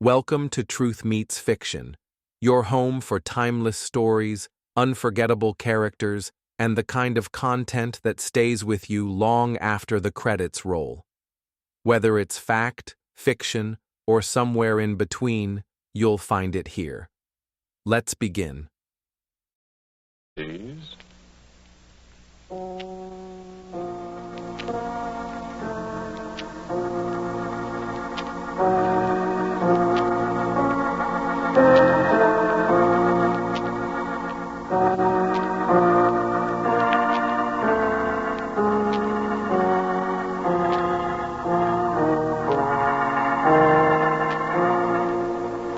Welcome to Truth Meets Fiction, your home for timeless stories, unforgettable characters, and the kind of content that stays with you long after the credits roll. Whether it's fact, fiction, or somewhere in between, you'll find it here. Let's begin. Please.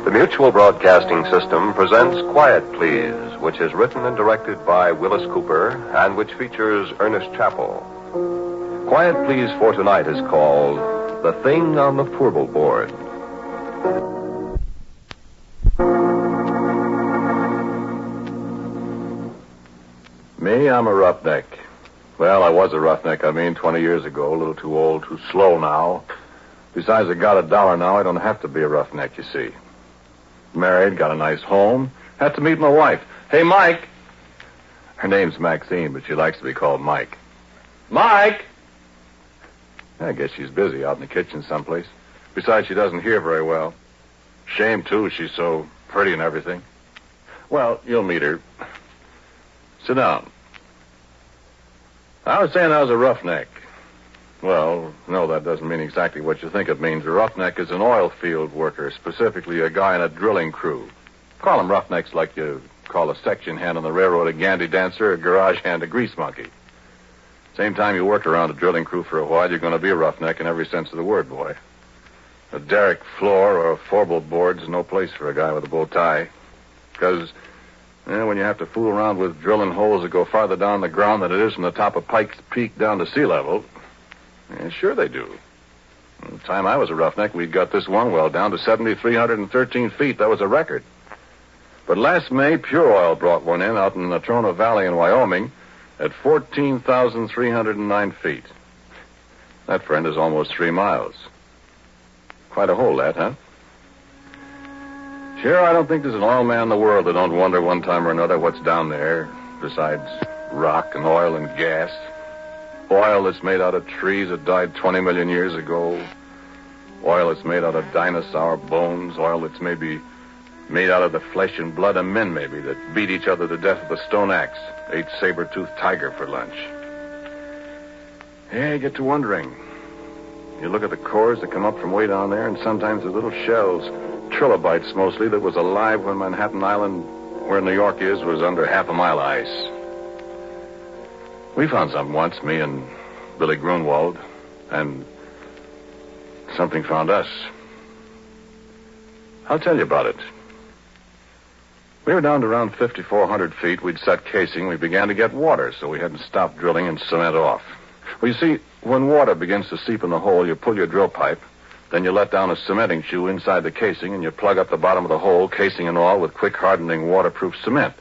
The Mutual Broadcasting System presents Quiet Please, which is written and directed by Willis Cooper and which features Ernest Chappell. Quiet Please for tonight is called The Thing on the Fourble Board. Me, I'm a roughneck. Well, I was a roughneck, 20 years ago. A little too old, too slow now. Besides, I got $1 now. I don't have to be a roughneck, you see. Married, got a nice home. Had to meet my wife. Hey, Mike. Her name's Maxine, but she likes to be called Mike. Mike! I guess she's busy out in the kitchen someplace. Besides, she doesn't hear very well. Shame, too. She's so pretty and everything. Well, you'll meet her. Sit down. I was saying I was a roughneck. Well, no, that doesn't mean exactly what you think it means. A roughneck is an oil field worker, specifically a guy in a drilling crew. Call them roughnecks like you call a section hand on the railroad a gandy dancer, a garage hand a grease monkey. Same time you work around a drilling crew for a while, you're going to be a roughneck in every sense of the word, boy. A derrick floor or a Fourble Board is no place for a guy with a bow tie. Because when you have to fool around with drilling holes that go farther down the ground than it is from the top of Pike's Peak down to sea level... Yeah, sure they do. The time I was a roughneck, we'd got this one well down to 7,313 feet. That was a record. But last May, Pure Oil brought one in out in the Natrona Valley in Wyoming at 14,309 feet. That, friend, is almost 3 miles. Quite a hole, that, huh? Sure, I don't think there's an oil man in the world that don't wonder one time or another what's down there, besides rock and oil and gas. Oil that's made out of trees that died 20 million years ago. Oil that's made out of dinosaur bones. Oil that's maybe made out of the flesh and blood of men, maybe, that beat each other to death with a stone axe, ate saber-toothed tiger for lunch. Yeah, you get to wondering. You look at the cores that come up from way down there, and sometimes the little shells, trilobites mostly, that was alive when Manhattan Island, where New York is, was under half a mile of ice. We found something once, me and Billy Grunwald, and something found us. I'll tell you about it. We were down to around 5,400 feet. We'd set casing. We began to get water, so we had to stop drilling and cement off. Well, you see, when water begins to seep in the hole, you pull your drill pipe, then you let down a cementing shoe inside the casing, and you plug up the bottom of the hole, casing and all, with quick-hardening waterproof cement.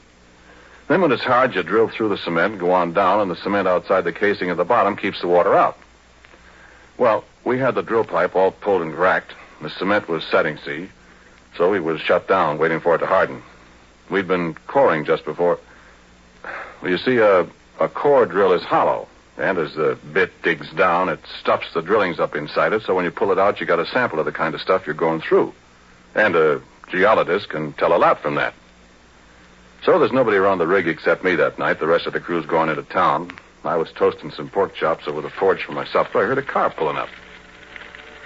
Then when it's hard, you drill through the cement and go on down, and the cement outside the casing at the bottom keeps the water out. Well, we had the drill pipe all pulled and racked. The cement was setting, see? So we was shut down, waiting for it to harden. We'd been coring just before... Well, you see, a core drill is hollow, and as the bit digs down, it stuffs the drillings up inside it, so when you pull it out, you got a sample of the kind of stuff you're going through. And a geologist can tell a lot from that. So there's nobody around the rig except me that night. The rest of the crew's going into town. I was toasting some pork chops over the forge for my supper. I heard a car pulling up.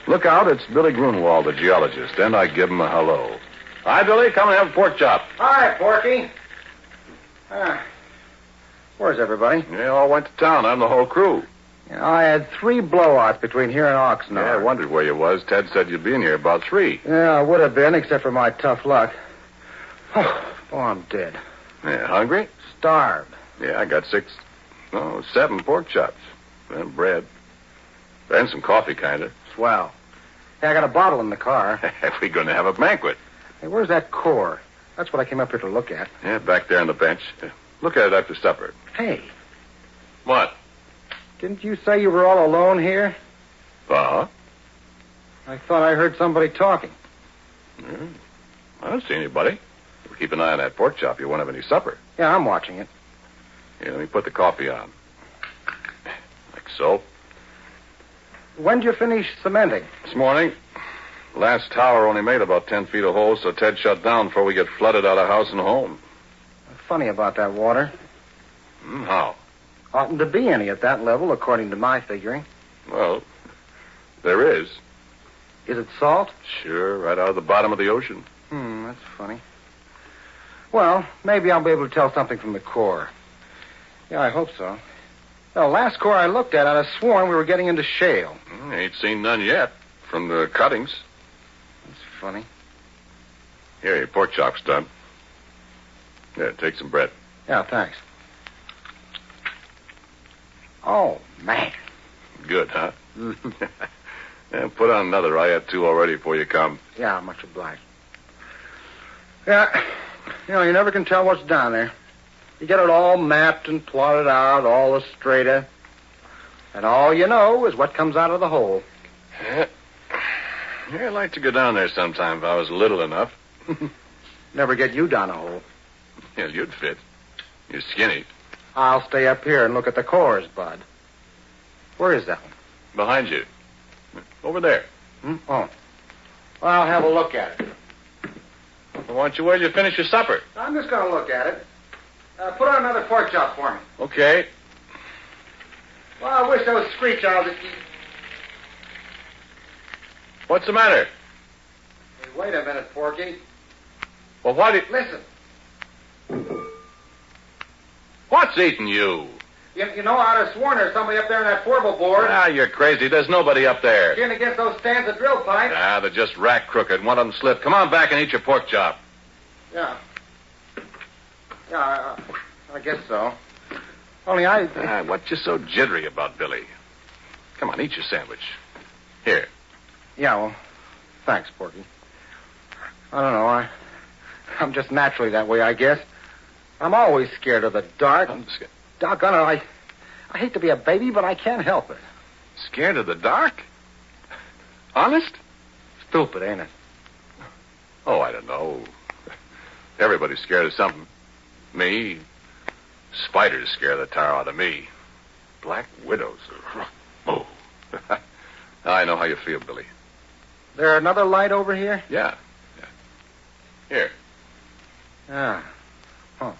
Look out, it's Billy Grunwald, the geologist, and I give him a hello. Hi, Billy. Come and have a pork chop. Hi, Porky. Where's everybody? They all went to town. I'm the whole crew. I had 3 blowouts between here and Oxnard. Yeah, I wondered where you was. Ted said you'd be in here about 3. Yeah, I would have been, except for my tough luck. Oh, I'm dead. Yeah, hungry? Starved. Yeah, I got 7 pork chops. And bread. And some coffee, kind of. Swell. Hey, I got a bottle in the car. We're going to have a banquet. Hey, where's that core? That's what I came up here to look at. Yeah, back there on the bench. Look at it after supper. Hey. What? Didn't you say you were all alone here? Uh-huh. I thought I heard somebody talking. Yeah. I don't see anybody. Keep an eye on that pork chop. You won't have any supper. Yeah, I'm watching it. Here, let me put the coffee on. Like so. When did you finish cementing? This morning. Last tower only made about 10 feet of holes, so Ted shut down before we get flooded out of house and home. Funny about that water. How? Oughtn't to be any at that level, according to my figuring. Well, there is. Is it salt? Sure, right out of the bottom of the ocean. That's funny. Well, maybe I'll be able to tell something from the core. Yeah, I hope so. The last core I looked at, I'd have sworn we were getting into shale. Ain't seen none yet from the cuttings. That's funny. Here, your pork chop's done. Yeah, take some bread. Yeah, thanks. Oh, man. Good, huh? Yeah, put on another. I had 2 already before you come. Yeah, much obliged. Yeah, you never can tell what's down there. You get it all mapped and plotted out, all the strata. And all you know is what comes out of the hole. Yeah, I'd like to go down there sometime if I was little enough. Never get you down a hole. Yeah, you'd fit. You're skinny. I'll stay up here and look at the cores, Bud. Where is that one? Behind you. Over there. Oh. Well, I'll have a look at it. Well, why don't you wait till you finish your supper? I'm just going to look at it. Put on another pork chop for me. Okay. Well, I wish those screech owls would keep... What's the matter? Hey, wait a minute, Porky. Well, why did... Listen. What's eating you? You know, I'd have sworn there's somebody up there in that Fourble Board. Ah, you're crazy. There's nobody up there. Getting against those stands of drill pipe. Ah, they're just rack crooked. One of them slipped. Come on back and eat your pork chop. Yeah. Yeah, I guess so. Only What you so jittery about, Billy? Come on, eat your sandwich. Here. Yeah, well, thanks, Porky. I don't know. I'm just naturally that way, I guess. I'm always scared of the dark. I'm scared. Doggone it, I hate to be a baby, but I can't help it. Scared of the dark? Honest? Stupid, ain't it? Oh, I don't know. Everybody's scared of something. Me. Spiders scare the tar out of me. Black widows. Oh. I know how you feel, Billy. There another light over here? Yeah. Here. Ah. Oh.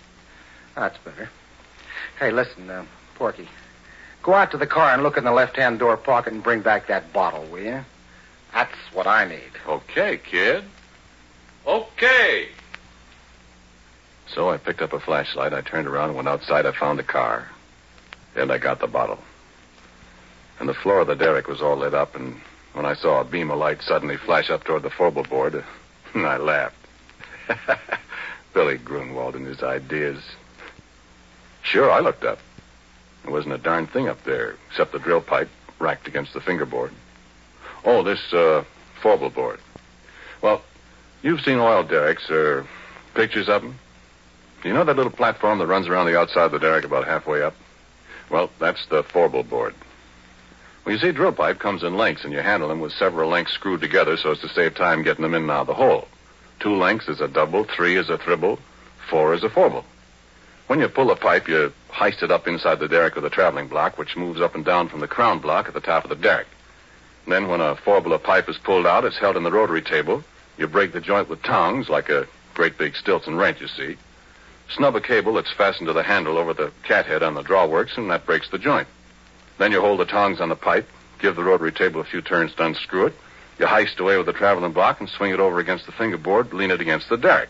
That's better. Hey, listen, Porky. Go out to the car and look in the left-hand door pocket and bring back that bottle, will you? That's what I need. Okay, kid. Okay. So I picked up a flashlight. I turned around and went outside. I found the car. And I got the bottle. And the floor of the derrick was all lit up, and when I saw a beam of light suddenly flash up toward the Fourble Board, I laughed. Billy Grunwald and his ideas. Sure, I looked up. There wasn't a darn thing up there, except the drill pipe racked against the fingerboard. Oh, this, Fourble Board. Well, you've seen oil derricks, or pictures of them? You know that little platform that runs around the outside of the derrick about halfway up? Well, that's the Fourble Board. Well, you see, drill pipe comes in lengths, and you handle them with several lengths screwed together so as to save time getting them in and out of the hole. 2 lengths is a double, 3 is a triple, 4 is a fourble. When you pull the pipe, you heist it up inside the derrick with a traveling block, which moves up and down from the crown block at the top of the derrick. Then when a fourble of pipe is pulled out, it's held in the rotary table. You break the joint with tongs, like a great big Stilton wrench, you see. Snub a cable that's fastened to the handle over the cathead on the drawworks, and that breaks the joint. Then you hold the tongs on the pipe, give the rotary table a few turns to unscrew it. You heist away with the traveling block and swing it over against the fingerboard, lean it against the derrick.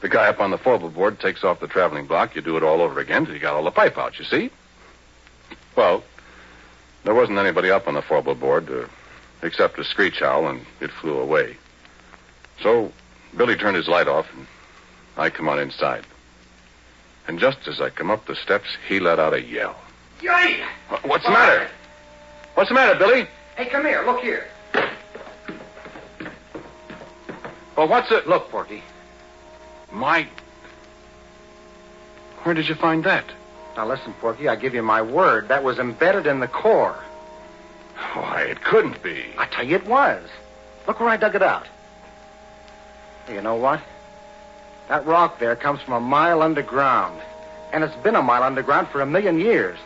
The guy up on the Fourble Board takes off the traveling block. You do it all over again till you got all the pipe out, you see? Well, there wasn't anybody up on the Fourble Board except a screech owl, and it flew away. So Billy turned his light off, and I come on inside. And just as I come up the steps, he let out a yell. Yay! What's the matter? What's the matter, Billy? Hey, come here. Look here. Well, what's it? Look, Porky. My... Where did you find that? Now, listen, Porky, I give you my word. That was embedded in the core. Why, it couldn't be. I tell you it was. Look where I dug it out. You know what? That rock there comes from a mile underground. And it's been a mile underground for 1,000,000 years.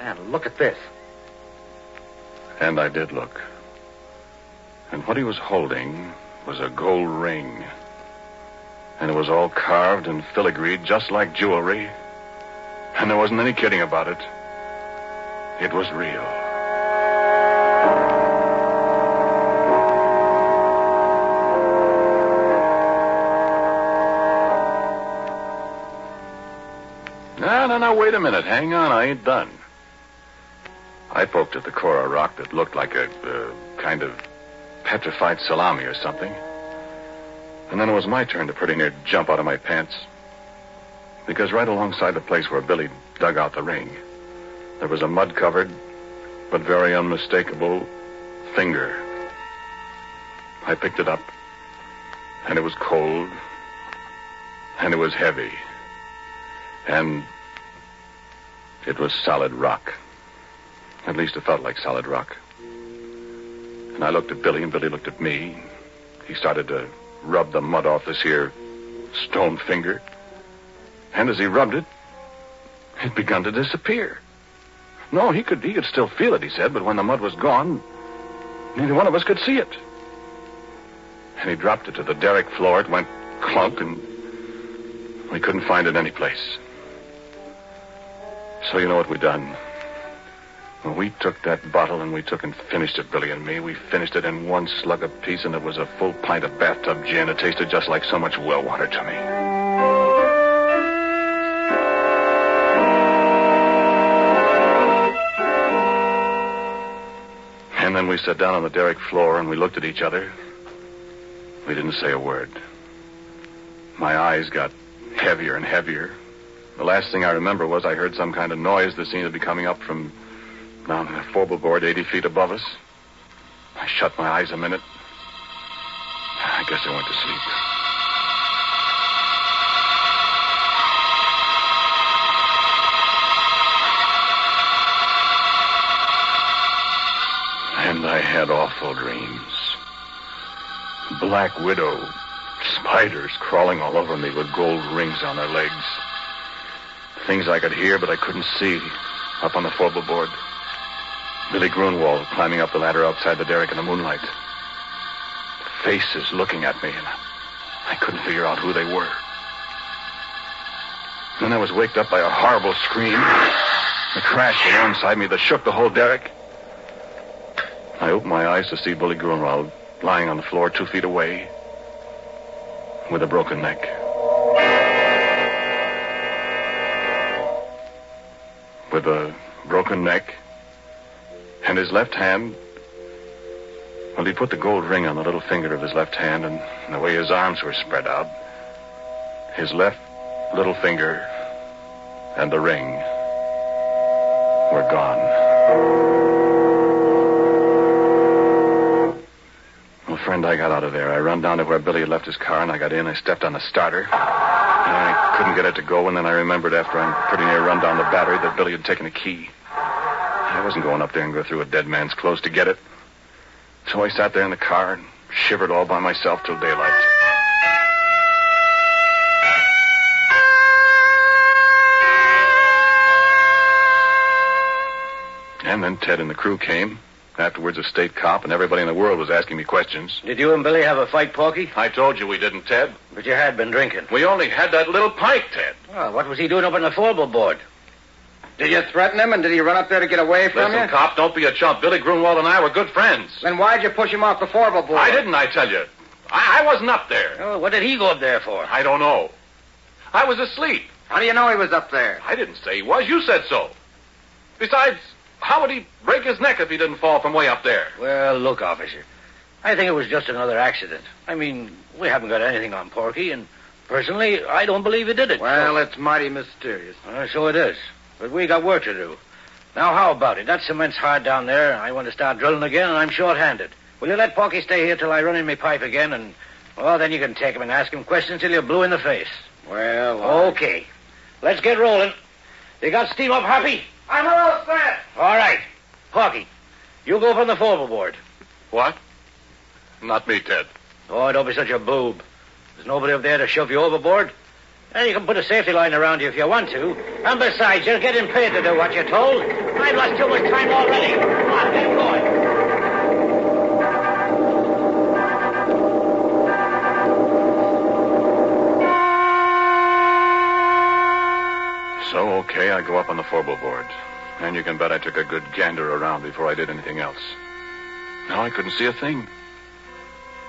And look at this. And I did look. And what he was holding was a gold ring. And it was all carved and filigreed just like jewelry. And there wasn't any kidding about it. It was real. No, wait a minute. Hang on, I ain't done. I poked at the core of rock that looked like a kind of petrified salami or something. And then it was my turn to pretty near jump out of my pants. Because right alongside the place where Billy dug out the ring, there was a mud-covered but very unmistakable finger. I picked it up, and it was cold, and it was heavy, and it was solid rock. At least it felt like solid rock. And I looked at Billy, and Billy looked at me. He started to rub the mud off this here stone finger. And as he rubbed it, it begun to disappear. No, he could still feel it, he said, but when the mud was gone, neither one of us could see it. And he dropped it to the derrick floor. It went clunk, and we couldn't find it anyplace. So you know what we done? Well, we took that bottle and we took and finished it, Billy and me. We finished it in one slug apiece, and it was a full pint of bathtub gin. It tasted just like so much well water to me. And then we sat down on the derrick floor and we looked at each other. We didn't say a word. My eyes got heavier and heavier. The last thing I remember was I heard some kind of noise that seemed to be coming up from down on the Fourble Board 80 feet above us. I shut my eyes a minute. I guess I went to sleep. And I had awful dreams. Black widow, spiders crawling all over me with gold rings on their legs. Things I could hear, but I couldn't see, up on the Fourble Board. Billy Grunwald climbing up the ladder outside the derrick in the moonlight. Faces looking at me, and I couldn't figure out who they were. Then I was waked up by a horrible scream. A crash alongside me that shook the whole derrick. I opened my eyes to see Billy Grunwald lying on the floor 2 feet away with a broken neck. With a broken neck and his left hand, well, he put the gold ring on the little finger of his left hand, and the way his arms were spread out, his left little finger and the ring were gone. Well, friend, I got out of there. I run down to where Billy had left his car, and I got in. I stepped on the starter. I couldn't get it to go, and then I remembered after I pretty near run down the battery that Billy had taken a key. I wasn't going up there and go through a dead man's clothes to get it. So I sat there in the car and shivered all by myself till daylight. And then Ted and the crew came. Afterwards, a state cop, and everybody in the world was asking me questions. Did you and Billy have a fight, Porky? I told you we didn't, Ted. But you had been drinking. We only had that little pint, Ted. Well, what was he doing up on the Fourble Board? Did you threaten him, and did he run up there to get away from Listen, you? cop, don't be a chump. Billy Grunwald and I were good friends. Then why'd you push him off the Fourble Board? I didn't, I tell you. I wasn't up there. Oh, what did he go up there for? I don't know. I was asleep. How do you know he was up there? I didn't say he was. You said so. Besides, how would he break his neck if he didn't fall from way up there? Well, look, officer. I think it was just another accident. I mean, we haven't got anything on Porky, and personally, I don't believe he did it. Well, it's mighty mysterious. So it is. But we got work to do. Now, how about it? That cement's hard down there. I want to start drilling again, and I'm short-handed. Will you let Porky stay here till I run in my pipe again, and, well, then you can take him and ask him questions till you're blue in the face. Well, Okay. Let's get rolling. You got steam up, Happy? I'm all set. All right. Porky, you go from the Fourble Board. What? Not me, Ted. Oh, don't be such a boob. There's nobody up there to shove you overboard. And you can put a safety line around you if you want to. And besides, you're getting paid to do what you're told. I've lost too much time already. Come on, get going. So, okay, I go up on the Fourble Board. And you can bet I took a good gander around before I did anything else. Now I couldn't see a thing.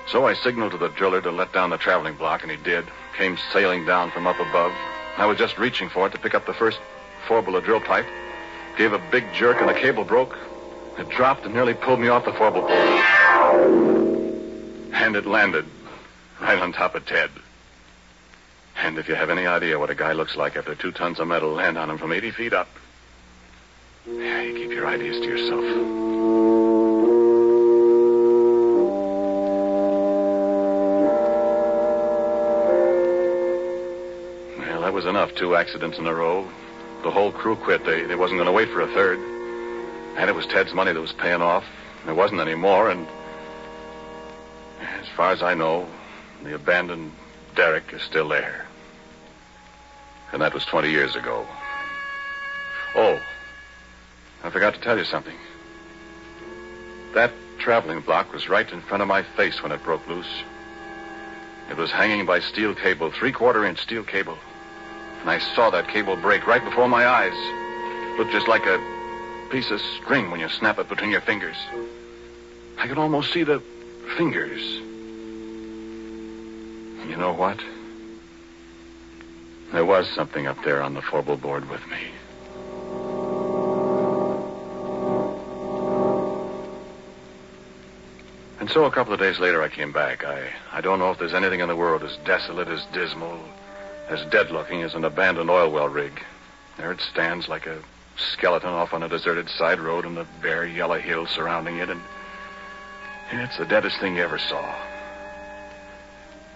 So I signaled to the driller to let down the traveling block, and he did. Came sailing down from up above. I was just reaching for it to pick up the first Fourble drill pipe. Gave a big jerk, and the cable broke. It dropped and nearly pulled me off the Fourble Board. And it landed right on top of Ted. And if you have any idea what a guy looks like after 2 tons of metal land on him from 80 feet up, yeah, you keep your ideas to yourself. Well, that was enough. 2 accidents in a row. The whole crew quit. They wasn't going to wait for a third. And it was Ted's money that was paying off. There wasn't any more, and as far as I know, the abandoned derrick is still there. And that was 20 years ago. Oh, I forgot to tell you something. That traveling block was right in front of my face when it broke loose. It was hanging by steel cable, 3/4-inch steel cable. And I saw that cable break right before my eyes. Looked just like a piece of string when you snap it between your fingers. I could almost see the fingers. You know what? There was something up there on the Fourble Board with me. And so a couple of days later I came back. I don't know if there's anything in the world as desolate, as dismal, as dead-looking as an abandoned oil well rig. There it stands like a skeleton off on a deserted side road and the bare yellow hills surrounding it, and it's the deadest thing you ever saw.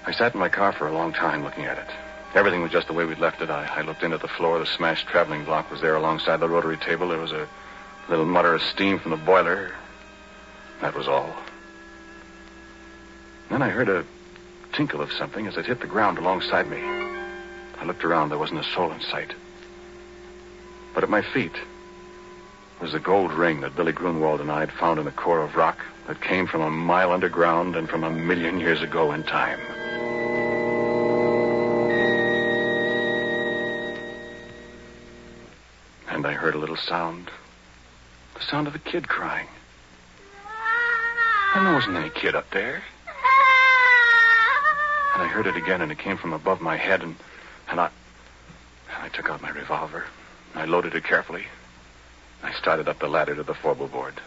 I sat in my car for a long time looking at it. Everything was just the way we'd left it. I looked in at the floor. The smashed traveling block was there alongside the rotary table. There was a little mutter of steam from the boiler. That was all. Then I heard a tinkle of something as it hit the ground alongside me. I looked around. There wasn't a soul in sight. But at my feet was the gold ring that Billy Grunwald and I had found in the core of rock that came from a mile underground and from 1,000,000 years ago in time. And I heard a little sound. The sound of a kid crying. And there wasn't any kid up there. And I heard it again, and it came from above my head, and I took out my revolver. I loaded it carefully. I started up the ladder to the Fourble Board.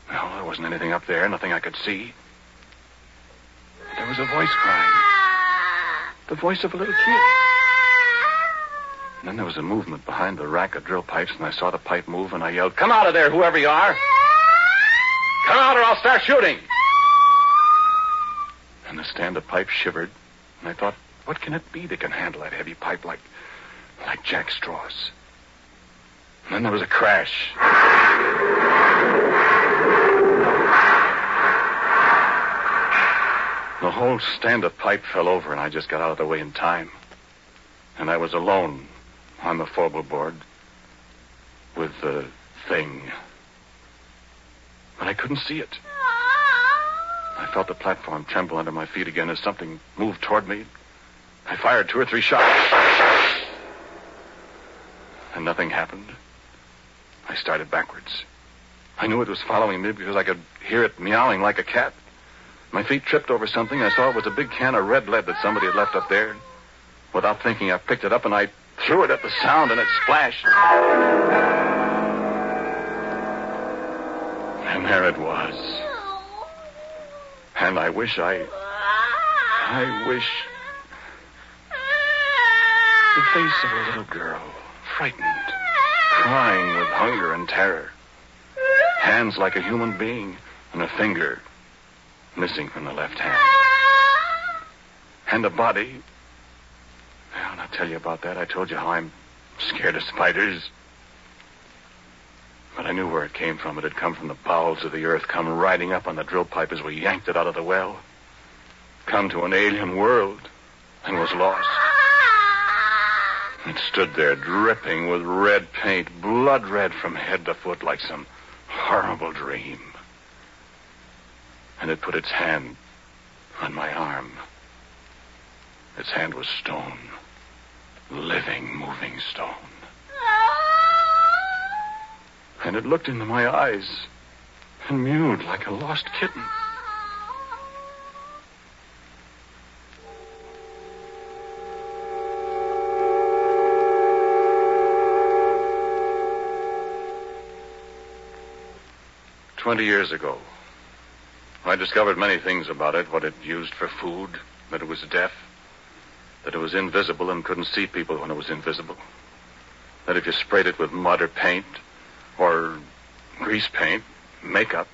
Well, there wasn't anything up there, nothing I could see. But there was a voice crying. The voice of a little kid. And then there was a movement behind the rack of drill pipes, and I saw the pipe move, and I yelled, "Come out of there, whoever you are! Come out or I'll start shooting!" And the stand of pipe shivered, and I thought, what can it be that can handle that heavy pipe like jack straws? And then there was a crash. The whole stand of pipe fell over, and I just got out of the way in time. And I was alone on the Fourble Board with the thing. But I couldn't see it. I felt the platform tremble under my feet again as something moved toward me. I fired 2 or 3 shots. And nothing happened. I started backwards. I knew it was following me because I could hear it meowing like a cat. My feet tripped over something. I saw it was a big can of red lead that somebody had left up there. Without thinking, I picked it up and I threw it at the sound, and it splashed. And there it was. And I wish the face of a little girl, frightened, crying with hunger and terror. Hands like a human being, and a finger missing from the left hand. And a body. Well, I'll tell you about that. I told you how I'm scared of spiders. But I knew where it came from. It had come from the bowels of the earth, come riding up on the drill pipe as we yanked it out of the well. Come to an alien world and was lost. It stood there dripping with red paint, blood red from head to foot like some horrible dream. And it put its hand on my arm. Its hand was stone. Living, moving stone. And it looked into my eyes and mewed like a lost kitten. 20 years ago, I discovered many things about it, what it used for food, that it was deaf, that it was invisible and couldn't see people when it was invisible, that if you sprayed it with mud or paint or grease paint, makeup,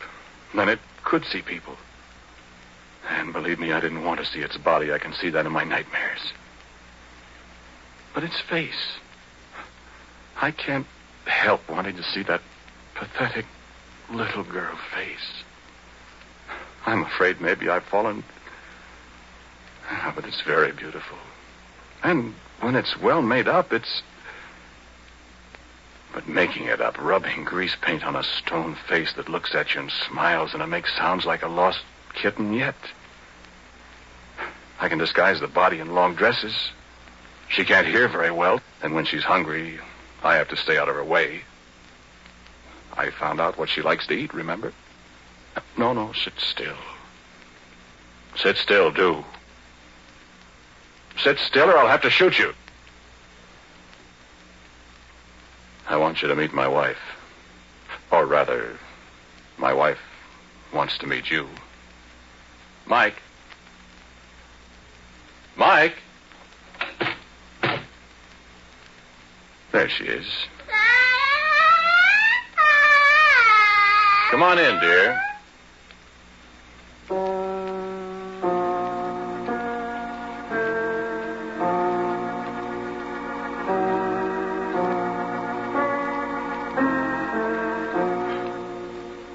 then it could see people. And believe me, I didn't want to see its body. I can see that in my nightmares. But its face, I can't help wanting to see that pathetic little girl face. I'm afraid maybe I've fallen. But it's very beautiful. And when it's well made up, it's... But making it up, rubbing grease paint on a stone face that looks at you and smiles, and it makes sounds like a lost kitten yet. I can disguise the body in long dresses. She can't hear very well, and when she's hungry, I have to stay out of her way. I found out what she likes to eat, remember? No, sit still. Sit still, do. Sit still or I'll have to shoot you. I want you to meet my wife. Or rather, my wife wants to meet you. Mike. Mike. There she is. Come on in, dear.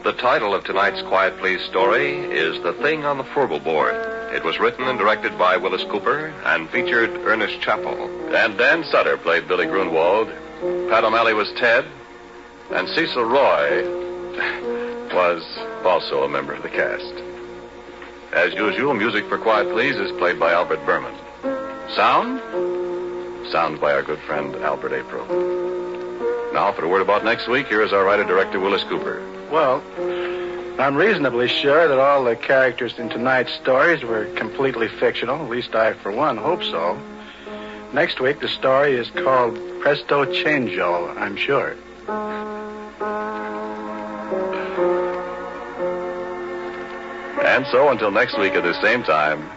The title of tonight's Quiet Please story is The Thing on the Fourble Board. It was written and directed by Willis Cooper and featured Ernest Chappell. And Dan Sutter played Billy Grunwald. Pat O'Malley was Ted. And Cecil Roy was also a member of the cast. As usual, music for Quiet Please is played by Albert Berman. Sound by our good friend Albert April. Now, for a word about next week, here is our writer-director, Willis Cooper. Well, I'm reasonably sure that all the characters in tonight's stories were completely fictional. At least I, for one, hope so. Next week, the story is called Presto Changeo, I'm sure. And so, until next week at the same time,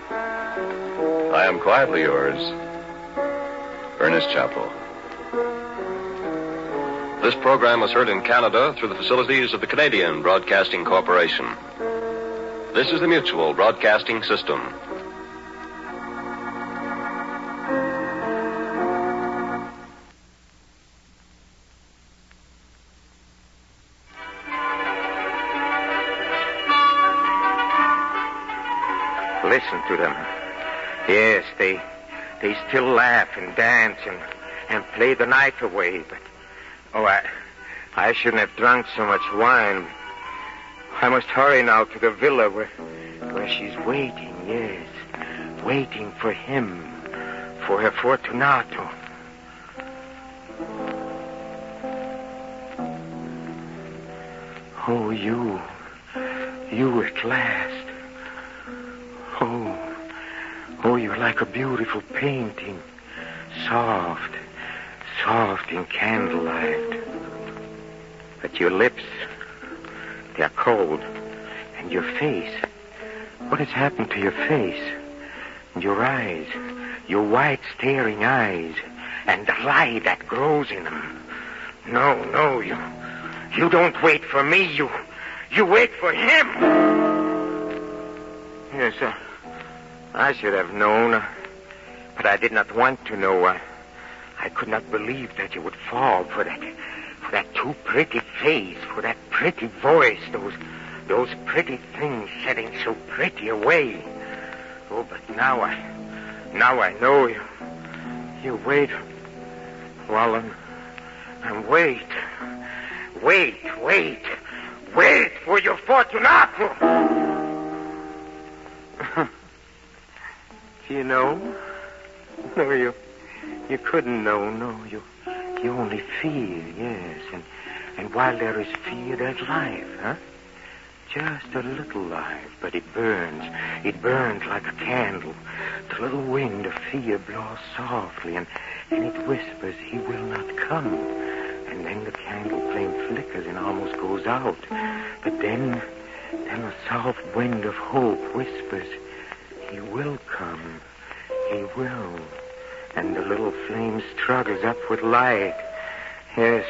I am quietly yours, Ernest Chappell. This program was heard in Canada through the facilities of the Canadian Broadcasting Corporation. This is the Mutual Broadcasting System. Listen to them. Yes, they still laugh and dance and play the night away, but... Oh, I shouldn't have drunk so much wine. I must hurry now to the villa where she's waiting, yes. Waiting for him, for her Fortunato. Oh, you at last. Oh, you're like a beautiful painting. Soft in candlelight. But your lips, they're cold. And your face, what has happened to your face? And your eyes, your white staring eyes, and the light that grows in them. No, you don't wait for me, you wait for him. Yes, I should have known, but I did not want to know. I could not believe that you would fall for For that too pretty face, for that pretty voice, those pretty things setting so pretty away. Oh, but now I know you. You wait. Well, and wait for your Fortunato. You know? No, you couldn't know, no. You only feel, yes. And while there is fear, there's life, huh? Just a little life, but it burns. It burns like a candle. The little wind of fear blows softly, and it whispers, he will not come. And then the candle flame flickers and almost goes out. But then a soft wind of hope whispers, he will come. He will. And the little flame struggles up with light. Yes,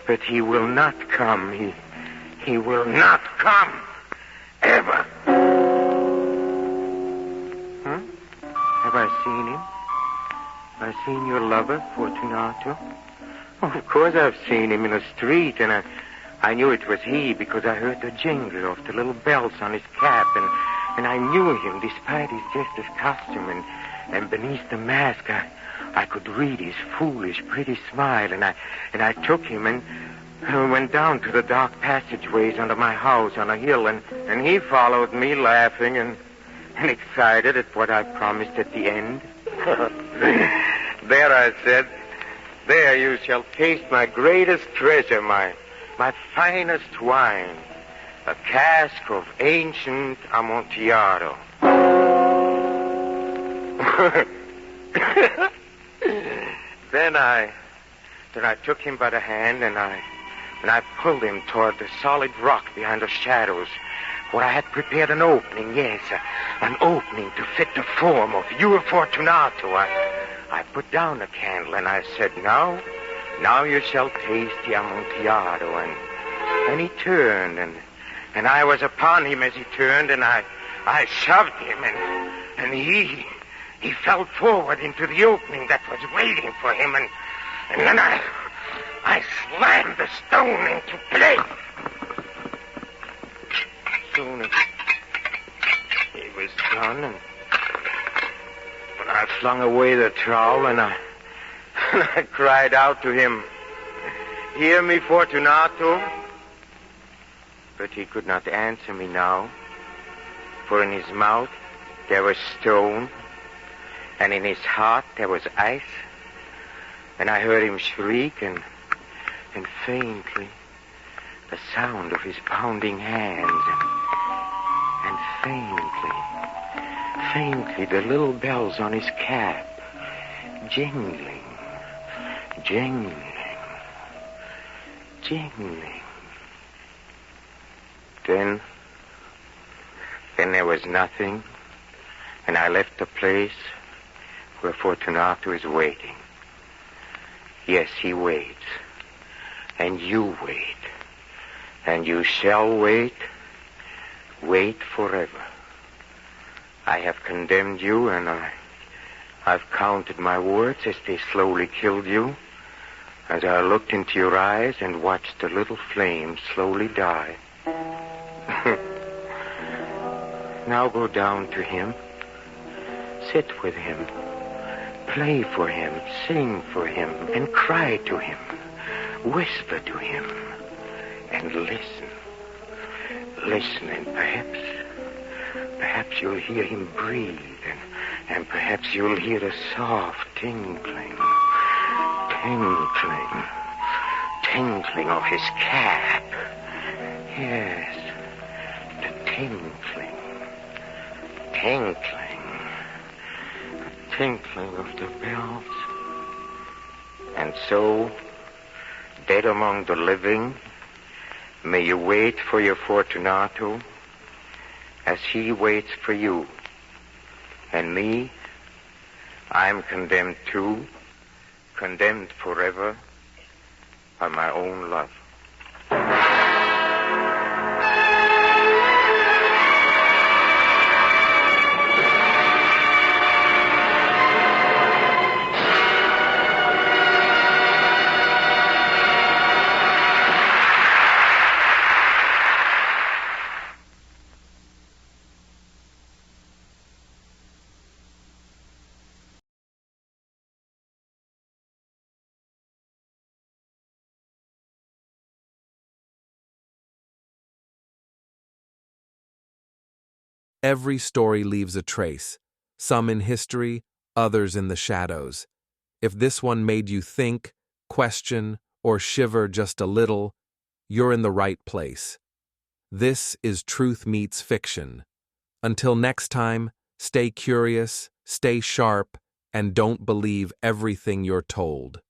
but he will not come. He will not come. Ever. Huh? Have I seen him? Have I seen your lover, Fortunato? Oh, of course I've seen him in the street, and I knew it was he because I heard the jingle of the little bells on his cap, and I knew him despite his jester's costume, and beneath the mask I could read his foolish, pretty smile, and I took him and went down to the dark passageways under my house on a hill, and he followed me laughing and excited at what I promised at the end. There, I said, there you shall taste my greatest treasure, my finest wine, a cask of ancient Amontillado. Then I took him by the hand and I pulled him toward the solid rock behind the shadows, where I had prepared an opening, yes, an opening to fit the form of your Fortunato. I put down the candle and I said, now you shall taste the Amontillado. And he turned, and I was upon him as he turned, and I shoved him, and he fell forward into the opening that was waiting for him, and then I slammed the stone into place. Soon as he was done, and I flung away the trowel, and I cried out to him, "Hear me, Fortunato." But he could not answer me now, for in his mouth there was stone, and in his heart there was ice, and I heard him shriek, and faintly the sound of his pounding hands, and faintly the little bells on his cap, jingling. Then there was nothing, and I left the place where Fortunato is waiting. Yes, he waits, and you wait, and you shall wait forever. I have condemned you, and I've counted my words as they slowly killed you, as I looked into your eyes and watched the little flame slowly die. Now go down to him. Sit with him. Play for him. Sing for him. And cry to him. Whisper to him. And listen. Listen, and perhaps you'll hear him breathe. And perhaps you'll hear the soft tinkling of his cap. Yes, the tinkling of the bells. And so, dead among the living, may you wait for your Fortunato as he waits for you. And me, I'm condemned too, condemned forever by my own love. Every story leaves a trace, some in history, others in the shadows. If this one made you think, question, or shiver just a little, you're in the right place. This is Truth Meets Fiction. Until next time, stay curious, stay sharp, and don't believe everything you're told.